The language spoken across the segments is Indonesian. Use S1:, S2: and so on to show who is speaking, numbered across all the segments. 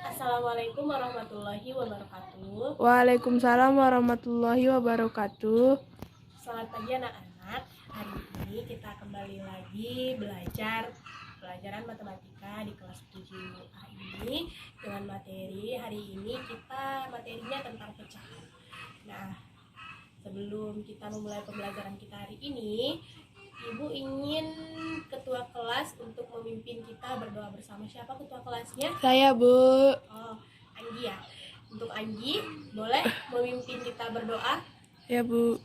S1: Assalamualaikum warahmatullahi wabarakatuh.
S2: Waalaikumsalam warahmatullahi wabarakatuh.
S1: Selamat pagi anak-anak. Hari ini kita kembali lagi belajar pelajaran matematika di kelas 7A ini dengan materi hari ini materinya tentang pecahan. Nah, sebelum kita memulai pembelajaran kita hari ini, Ibu ingin ketua kelas untuk memimpin kita berdoa bersama. Siapa ketua kelasnya?
S2: Saya, Bu.
S1: Oh, Anggi ya. Untuk Anggi, boleh memimpin kita berdoa?
S2: Ya, Bu.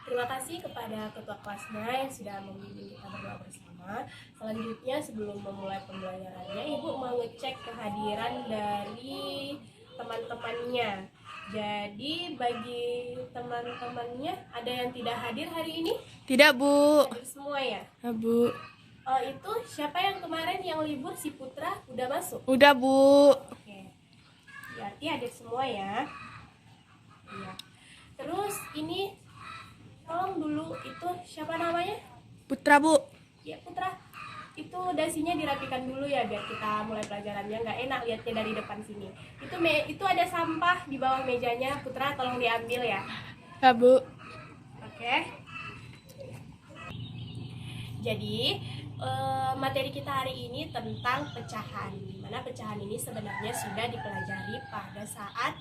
S1: Terima kasih kepada ketua kelasnya yang sudah memimpin kita berdoa bersama. Selanjutnya, sebelum memulai pembelajarannya, Ibu mau ngecek kehadiran dari teman-temannya. Jadi, bagi teman-temannya, ada yang tidak hadir hari ini?
S2: Tidak, Bu.
S1: Hadir semua ya?
S2: Ya, Bu.
S1: Itu siapa yang kemarin yang libur? Si Putra udah masuk?
S2: Udah, Bu.
S1: Oke, berarti hadir semua ya. Iya. Terus ini tolong dulu, itu siapa namanya?
S2: Putra, Bu.
S1: Ya Putra, itu dasinya dirapikan dulu ya biar kita mulai pelajarannya. Nggak enak lihatnya dari depan sini. Itu ada sampah di bawah mejanya. Putra tolong diambil ya.
S2: Ya, Bu.
S1: Oke. Jadi materi kita hari ini tentang pecahan. Dimana pecahan ini sebenarnya sudah dipelajari pada saat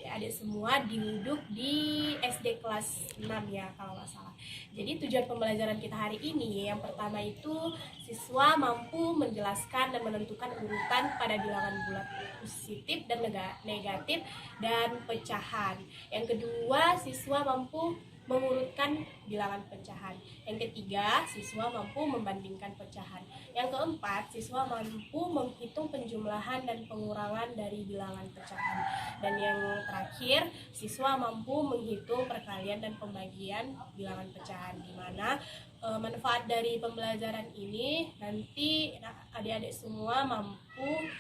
S1: adik semua duduk di SD kelas 6 ya kalau nggak salah. Jadi tujuan pembelajaran kita hari ini yang pertama itu siswa mampu menjelaskan dan menentukan urutan pada bilangan bulat positif dan negatif dan pecahan. Yang kedua, siswa mampu mengurutkan bilangan pecahan. Yang ketiga, siswa mampu membandingkan pecahan. Yang keempat, siswa mampu menghitung penjumlahan dan pengurangan dari bilangan pecahan. Dan yang terakhir, siswa mampu menghitung perkalian dan pembagian bilangan pecahan. Di mana manfaat dari pembelajaran ini nanti adik-adik semua mampu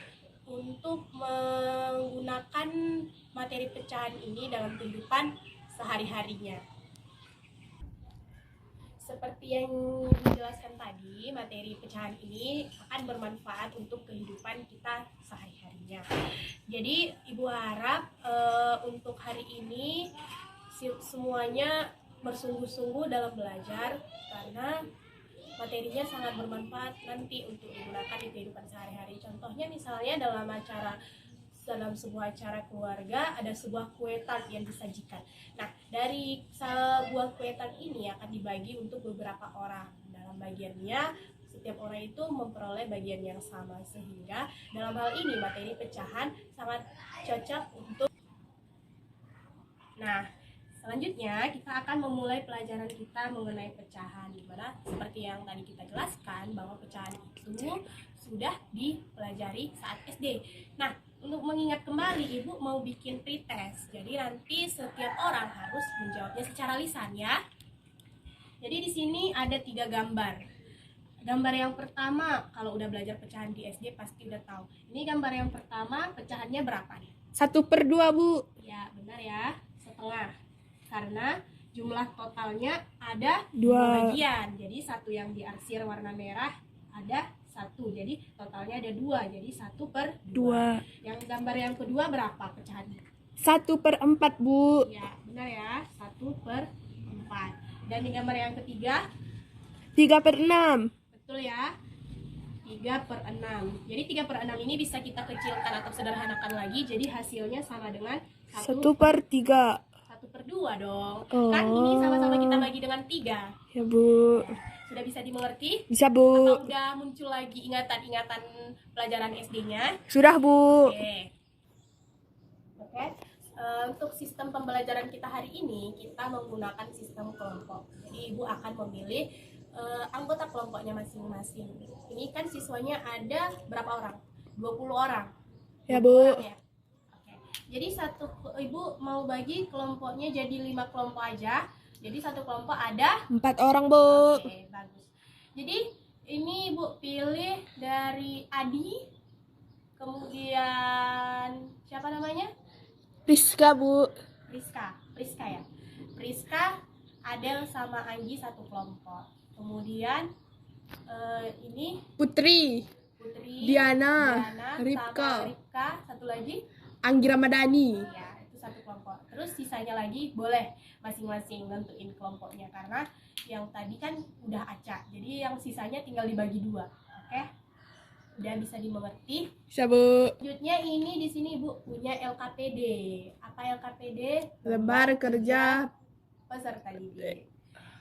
S1: untuk menggunakan materi pecahan ini dalam kehidupan sehari-harinya. Seperti yang dijelaskan tadi, materi pecahan ini akan bermanfaat untuk kehidupan kita sehari-harinya. Jadi Ibu harap untuk hari ini semuanya bersungguh-sungguh dalam belajar karena materinya sangat bermanfaat nanti untuk digunakan di kehidupan sehari-hari. Contohnya misalnya dalam sebuah acara keluarga ada sebuah kue tart yang disajikan. Nah, dari sebuah kue tart ini akan dibagi untuk beberapa orang. Dalam bagiannya, setiap orang itu memperoleh bagian yang sama, sehingga dalam hal ini materi pecahan sangat cocok untuk. Nah, selanjutnya kita akan memulai pelajaran kita mengenai pecahan, dimana seperti yang tadi kita jelaskan bahwa pecahan itu sudah dipelajari saat SD. Nah, untuk mengingat kembali, Ibu mau bikin pretest. Jadi nanti setiap orang harus menjawabnya secara lisan ya. Jadi di sini ada 3 gambar. Gambar yang pertama, kalau udah belajar pecahan di SD pasti udah tahu. Ini gambar yang pertama, pecahannya berapa nih?
S2: 1/2, Bu.
S1: Ya, benar ya. Setengah. Karena jumlah totalnya ada
S2: 2
S1: bagian. Jadi satu yang diarsir warna merah ada 1. Jadi totalnya ada 2. Jadi 1/2. Yang gambar yang kedua berapa pecahannya?
S2: 1/4, Bu.
S1: Ya, benar ya. 1/4. Dan di gambar yang ketiga
S2: 3/6.
S1: betul ya. 3/6. Jadi 3/6 ini bisa kita kecilkan atau sederhanakan lagi. Jadi hasilnya sama dengan
S2: 1/3.
S1: 1/2 dong.
S2: Oh.
S1: Kan ini sama-sama kita bagi dengan 3.
S2: Ya, Bu.
S1: Sudah bisa dimengerti?
S2: Bisa,
S1: Atau
S2: Bu.
S1: udah muncul lagi ingatan-ingatan pelajaran SD-nya?
S2: Sudah, Bu.
S1: Oke. Untuk sistem pembelajaran kita hari ini, kita menggunakan sistem kelompok. Jadi Ibu akan memilih anggota kelompoknya masing-masing. Ini kan siswanya ada berapa orang? 20 orang.
S2: Ya, Bu.
S1: Ya? Oke. Jadi Ibu mau bagi kelompoknya jadi 5 kelompok aja. Jadi satu kelompok ada
S2: 4 orang, Bu.
S1: Oke, bagus. Jadi ini Ibu pilih dari Adi, kemudian siapa namanya?
S2: Rizka, Bu.
S1: Priska ya. Priska, Adel sama Anggi satu kelompok. Kemudian Ini
S2: Putri,
S1: Putri,
S2: Diana,
S1: sama
S2: Ripka,
S1: Ripka, satu lagi.
S2: Anggi Ramadhani.
S1: Ya, itu satu kelompok. Terus sisanya lagi boleh masing-masing nentuin kelompoknya karena yang tadi kan udah acak. Jadi yang sisanya tinggal dibagi dua. Oke? Udah bisa dimengerti.
S2: Bisa, Bu.
S1: Selanjutnya ini di sini Ibu punya LKPD. Apa LKPD?
S2: Lembar kerja
S1: peserta didik.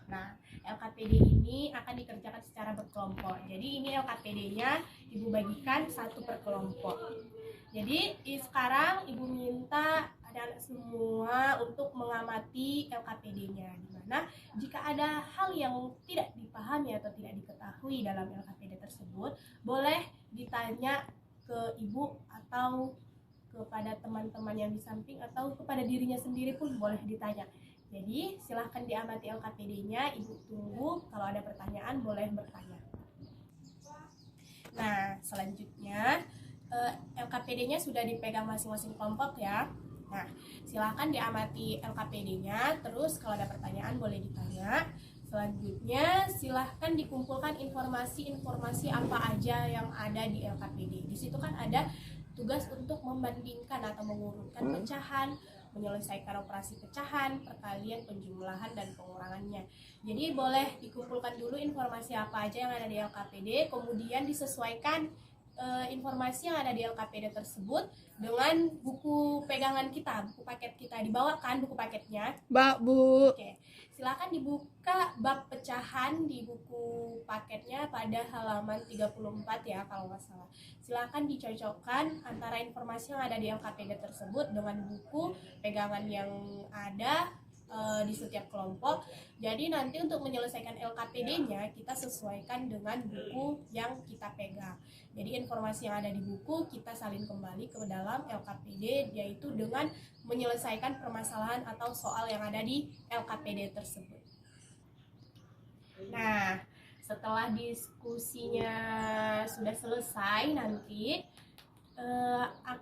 S1: Nah, LKPD ini akan dikerjakan secara berkelompok. Jadi ini LKPD-nya Ibu bagikan satu per kelompok. Jadi sekarang Ibu minta anak-anak semua untuk mengamati LKPD-nya. Dimana jika ada hal yang tidak dipahami atau tidak diketahui dalam LKPD tersebut, boleh ditanya ke Ibu atau kepada teman-teman yang di samping atau kepada dirinya sendiri pun boleh ditanya. Jadi silahkan diamati LKPD-nya, Ibu tunggu, kalau ada pertanyaan boleh bertanya. Nah, selanjutnya LKPD-nya sudah dipegang masing-masing kelompok ya. Nah, silahkan diamati LKPD-nya, terus kalau ada pertanyaan boleh ditanya. Selanjutnya silahkan dikumpulkan informasi-informasi apa aja yang ada di LKPD. Di situ kan ada tugas untuk membandingkan atau mengurutkan pecahan, menyelesaikan operasi pecahan, perkalian, penjumlahan, dan pengurangannya. Jadi boleh dikumpulkan dulu informasi apa aja yang ada di LKPD, kemudian disesuaikan informasi yang ada di LKPD tersebut dengan buku pegangan kita, buku paket kita. Dibawakan buku paketnya.
S2: Mbak, Bu.
S1: Oke, silakan dibuka bab pecahan di buku paketnya pada halaman 34 ya kalau nggak salah. Silakan dicocokkan antara informasi yang ada di LKPD tersebut dengan buku pegangan yang ada di setiap kelompok. Jadi nanti untuk menyelesaikan LKPD-nya kita sesuaikan dengan buku yang kita pegang. Jadi informasi yang ada di buku kita salin kembali ke dalam LKPD, yaitu dengan menyelesaikan permasalahan atau soal yang ada di LKPD tersebut. Nah, setelah diskusinya sudah selesai nanti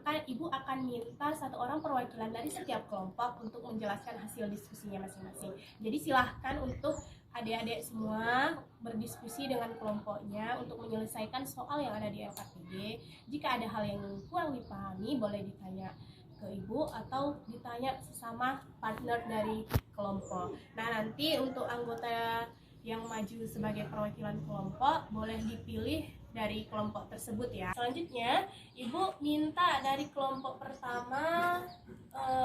S1: Ibu akan minta satu orang perwakilan dari setiap kelompok untuk menjelaskan hasil diskusinya masing-masing. Jadi silahkan untuk adik-adik semua berdiskusi dengan kelompoknya untuk menyelesaikan soal yang ada di LKPD. Jika ada hal yang kurang dipahami, boleh ditanya ke Ibu atau ditanya sesama partner dari kelompok. Nah, nanti untuk anggota yang maju sebagai perwakilan kelompok boleh dipilih dari kelompok tersebut ya. Selanjutnya, Ibu minta dari kelompok pertama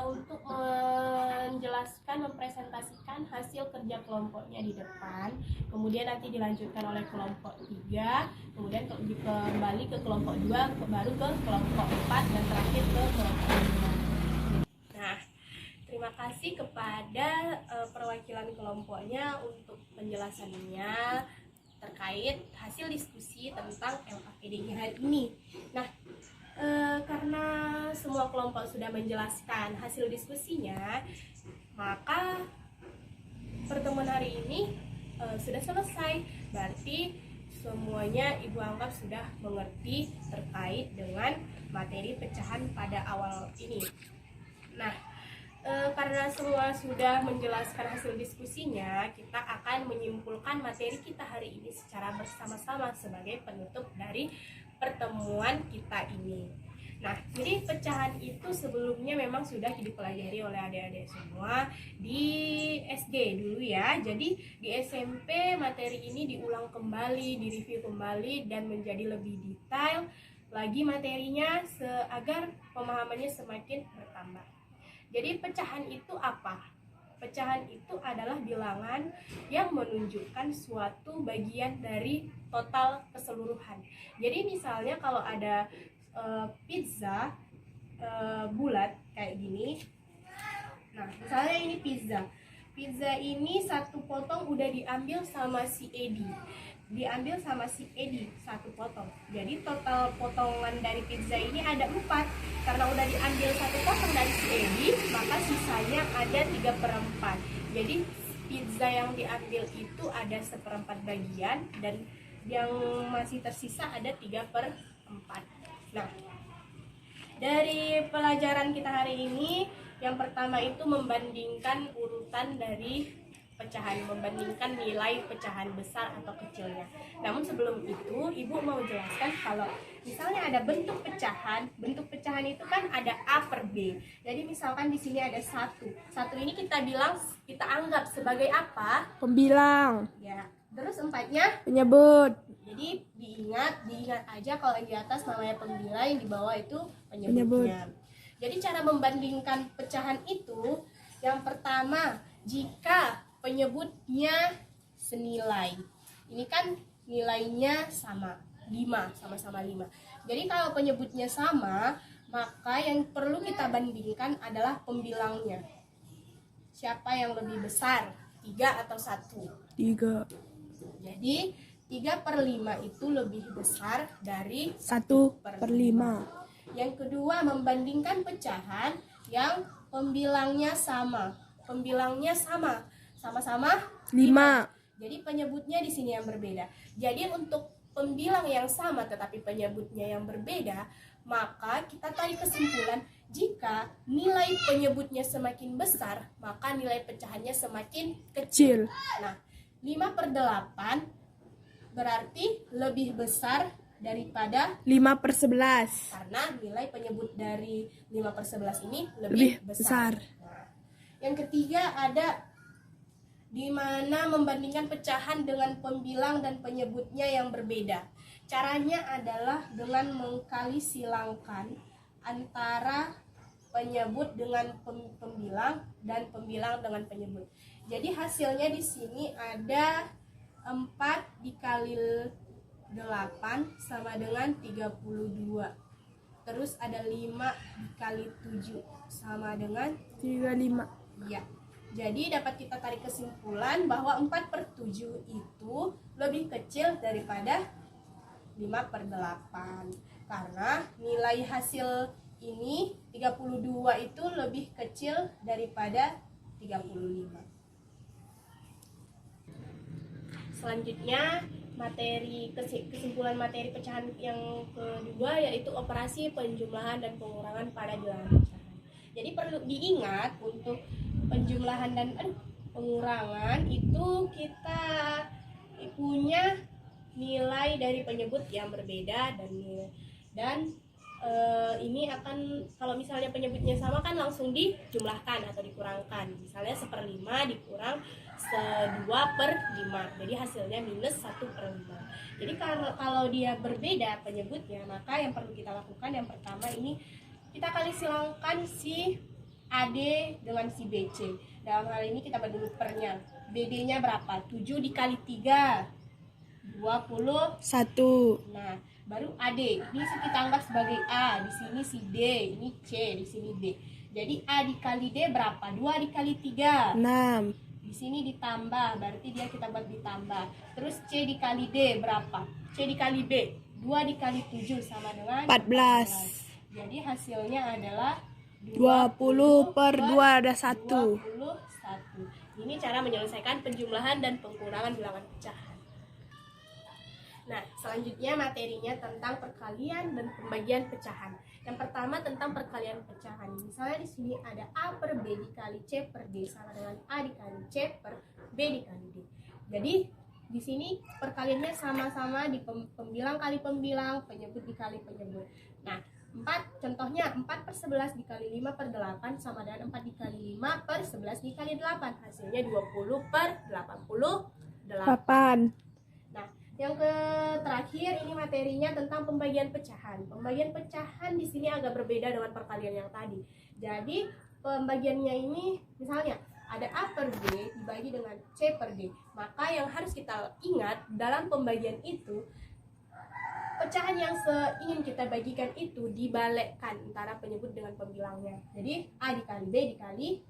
S1: untuk menjelaskan, mempresentasikan hasil kerja kelompoknya di depan. Kemudian nanti dilanjutkan oleh kelompok 3, kemudian kembali ke kelompok 2, baru ke kelompok 4, dan terakhir ke kelompok 5. Nah, terima kasih kepada perwakilan kelompoknya untuk penjelasannya terkait hasil diskusi tentang LKPD-nya hari ini. Nah, karena semua kelompok sudah menjelaskan hasil diskusinya, maka pertemuan hari ini sudah selesai. Berarti semuanya Ibu anggap sudah mengerti terkait dengan materi pecahan pada awal ini. Nah, karena semua sudah menjelaskan hasil diskusinya, kita akan menyimpulkan materi kita hari ini secara bersama-sama sebagai penutup dari pertemuan kita ini. Nah, jadi pecahan itu sebelumnya memang sudah dipelajari oleh adik-adik semua di SD dulu ya. Jadi di SMP materi ini diulang kembali, direview kembali, dan menjadi lebih detail lagi materinya agar pemahamannya semakin bertambah. Jadi pecahan itu apa? Pecahan itu adalah bilangan yang menunjukkan suatu bagian dari total keseluruhan. Jadi misalnya kalau ada pizza bulat kayak gini. Nah, misalnya ini pizza. Pizza ini satu potong udah diambil sama si Edi. Diambil sama si Edi satu potong. Jadi total potongan dari pizza ini ada 4. Karena udah diambil satu potong dari si Edi, maka sisanya ada 3/4. Jadi pizza yang diambil itu ada 1/4 bagian dan yang masih tersisa ada 3/4. Nah, dari pelajaran kita hari ini, yang pertama itu membandingkan urutan dari pecahan, membandingkan nilai pecahan besar atau kecilnya. Namun sebelum itu, Ibu mau jelaskan kalau misalnya ada bentuk pecahan itu kan ada A per B. Jadi misalkan di sini ada 1. 1 ini kita anggap sebagai apa?
S2: Pembilang.
S1: Ya. Terus 4-nya
S2: Penyebut.
S1: jadi diingat aja kalau yang di atas namanya pembilang, yang di bawah itu penyebutnya. Jadi cara membandingkan pecahan itu, yang pertama, jika penyebutnya senilai. Ini kan nilainya sama, 5, sama-sama 5. Jadi kalau penyebutnya sama, maka yang perlu kita bandingkan adalah pembilangnya. Siapa yang lebih besar, 3 atau 1?
S2: 3.
S1: Jadi 3/5 itu lebih besar dari
S2: 1/5.
S1: Yang kedua, membandingkan pecahan yang pembilangnya sama. Sama-sama
S2: 5.
S1: Jadi penyebutnya di sini yang berbeda. Jadi untuk pembilang yang sama tetapi penyebutnya yang berbeda, maka kita tarik kesimpulan jika nilai penyebutnya semakin besar, maka nilai pecahannya semakin kecil. Nah, 5/8 berarti lebih besar daripada
S2: 5/11.
S1: karena nilai penyebut dari 5/11 ini
S2: Lebih besar.
S1: Nah, yang ketiga ada di mana membandingkan pecahan dengan pembilang dan penyebutnya yang berbeda. Caranya adalah dengan mengkali silangkan antara penyebut dengan pembilang dan pembilang dengan penyebut. Jadi hasilnya di sini ada 4 dikali 8 sama dengan 32. Terus ada 5 dikali 7 sama dengan
S2: 35.
S1: ya. Jadi dapat kita tarik kesimpulan bahwa 4/7 itu lebih kecil daripada 5/8. Karena nilai hasil ini 32 itu lebih kecil daripada 35. Selanjutnya kesimpulan materi pecahan yang kedua yaitu operasi penjumlahan dan pengurangan pada bilangan pecahan. Jadi perlu diingat untuk penjumlahan dan pengurangan itu kita punya nilai dari penyebut yang berbeda dan ini akan, kalau misalnya penyebutnya sama kan langsung dijumlahkan atau dikurangkan. Misalnya 1/5 dikurang 2/5, jadi hasilnya minus 1/5. Jadi kalau dia berbeda penyebutnya, maka yang perlu kita lakukan yang pertama ini kita kali silangkan si AD dengan si BC. Dalam hal ini kita bagi pernya. BD-nya berapa? 7 dikali 3 21. Nah, baru AD. Ini kita anggap sebagai A, di sini si D, ini C, di sini D. Jadi A dikali D berapa? 2 dikali 3
S2: 6.
S1: Di sini ditambah, berarti dia kita buat ditambah. Terus C dikali D berapa? C dikali B 2 dikali 7 sama dengan
S2: 14.
S1: Jadi hasilnya adalah
S2: 20/2 ada 1.
S1: 21. Ini cara menyelesaikan penjumlahan dan pengurangan bilangan pecahan. Nah, selanjutnya materinya tentang perkalian dan pembagian pecahan. Yang pertama tentang perkalian pecahan. Misalnya di sini ada A per B dikali C per D sama dengan A dikali C per B dikali D. Jadi di sini perkaliannya sama-sama di pembilang kali pembilang, penyebut dikali penyebut. Nah, contohnya 4/11 dikali 5/8 sama dengan 4 dikali 5/11 dikali 8. Hasilnya 20/88.
S2: Nah,
S1: yang terakhir ini materinya tentang pembagian pecahan. Pembagian pecahan di sini agak berbeda dengan perkalian yang tadi. Jadi pembagiannya ini misalnya ada A per B dibagi dengan C per D. Maka yang harus kita ingat dalam pembagian itu, pecahan yang ingin kita bagikan itu dibalikkan antara penyebut dengan pembilangnya. Jadi A dikali B dikali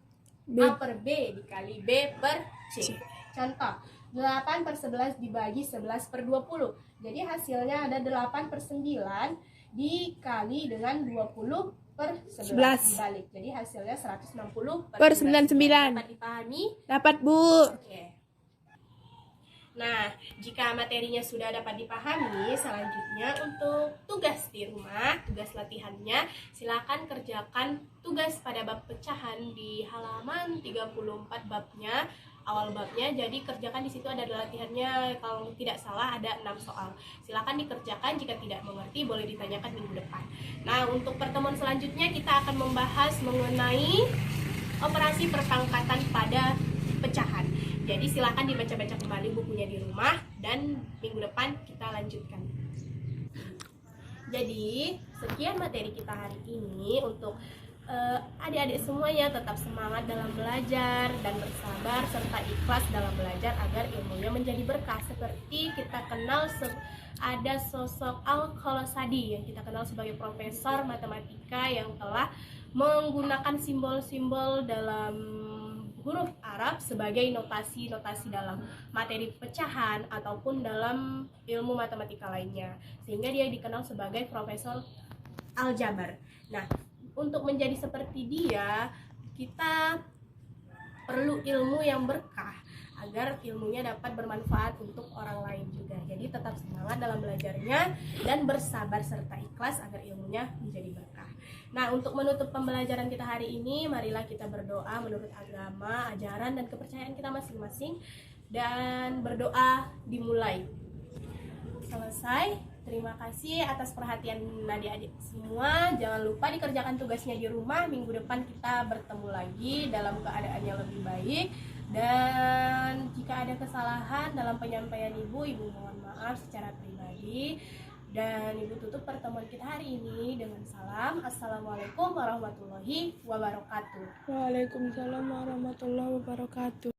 S2: B.
S1: A per B dikali B per C. Contoh, 8/11 dibagi 11/20. Jadi hasilnya ada 8/9 dikali dengan 20/11 dibalik. Jadi hasilnya 160/99. Dapat dipahami?
S2: Dapat, Bu.
S1: Oke. Nah, jika materinya sudah dapat dipahami, selanjutnya untuk tugas di rumah, tugas latihannya, silakan kerjakan tugas pada bab pecahan di halaman 34 babnya. awal babnya. Jadi kerjakan, di situ ada latihannya, kalau tidak salah ada 6 soal. Silakan dikerjakan, jika tidak mengerti boleh ditanyakan minggu depan. Nah, untuk pertemuan selanjutnya kita akan membahas mengenai operasi perpangkatan pada pecahan. Jadi silakan dibaca-baca kembali bukunya di rumah, dan minggu depan kita lanjutkan. Jadi sekian materi kita hari ini. Untuk adik-adik semuanya tetap semangat dalam belajar dan bersabar serta ikhlas dalam belajar agar ilmunya menjadi berkah. Seperti kita kenal ada sosok Al-Khalosadi yang kita kenal sebagai profesor matematika yang telah menggunakan simbol-simbol dalam huruf Arab sebagai notasi-notasi dalam materi pecahan ataupun dalam ilmu matematika lainnya, sehingga dia dikenal sebagai Profesor Aljabar. Nah, untuk menjadi seperti dia, kita perlu ilmu yang berkah agar ilmunya dapat bermanfaat untuk orang lain juga. Jadi tetap semangat dalam belajarnya dan bersabar serta ikhlas agar ilmunya menjadi berkah. Nah, untuk menutup pembelajaran kita hari ini, marilah kita berdoa menurut agama, ajaran, dan kepercayaan kita masing-masing. Dan berdoa dimulai. Selesai. Terima kasih atas perhatian adik-adik semua. Jangan lupa dikerjakan tugasnya di rumah. Minggu depan kita bertemu lagi dalam keadaan yang lebih baik. Dan jika ada kesalahan dalam penyampaian Ibu mohon maaf secara pribadi. Dan Ibu tutup pertemuan kita hari ini dengan salam. Assalamualaikum warahmatullahi wabarakatuh.
S2: Waalaikumsalam warahmatullahi wabarakatuh.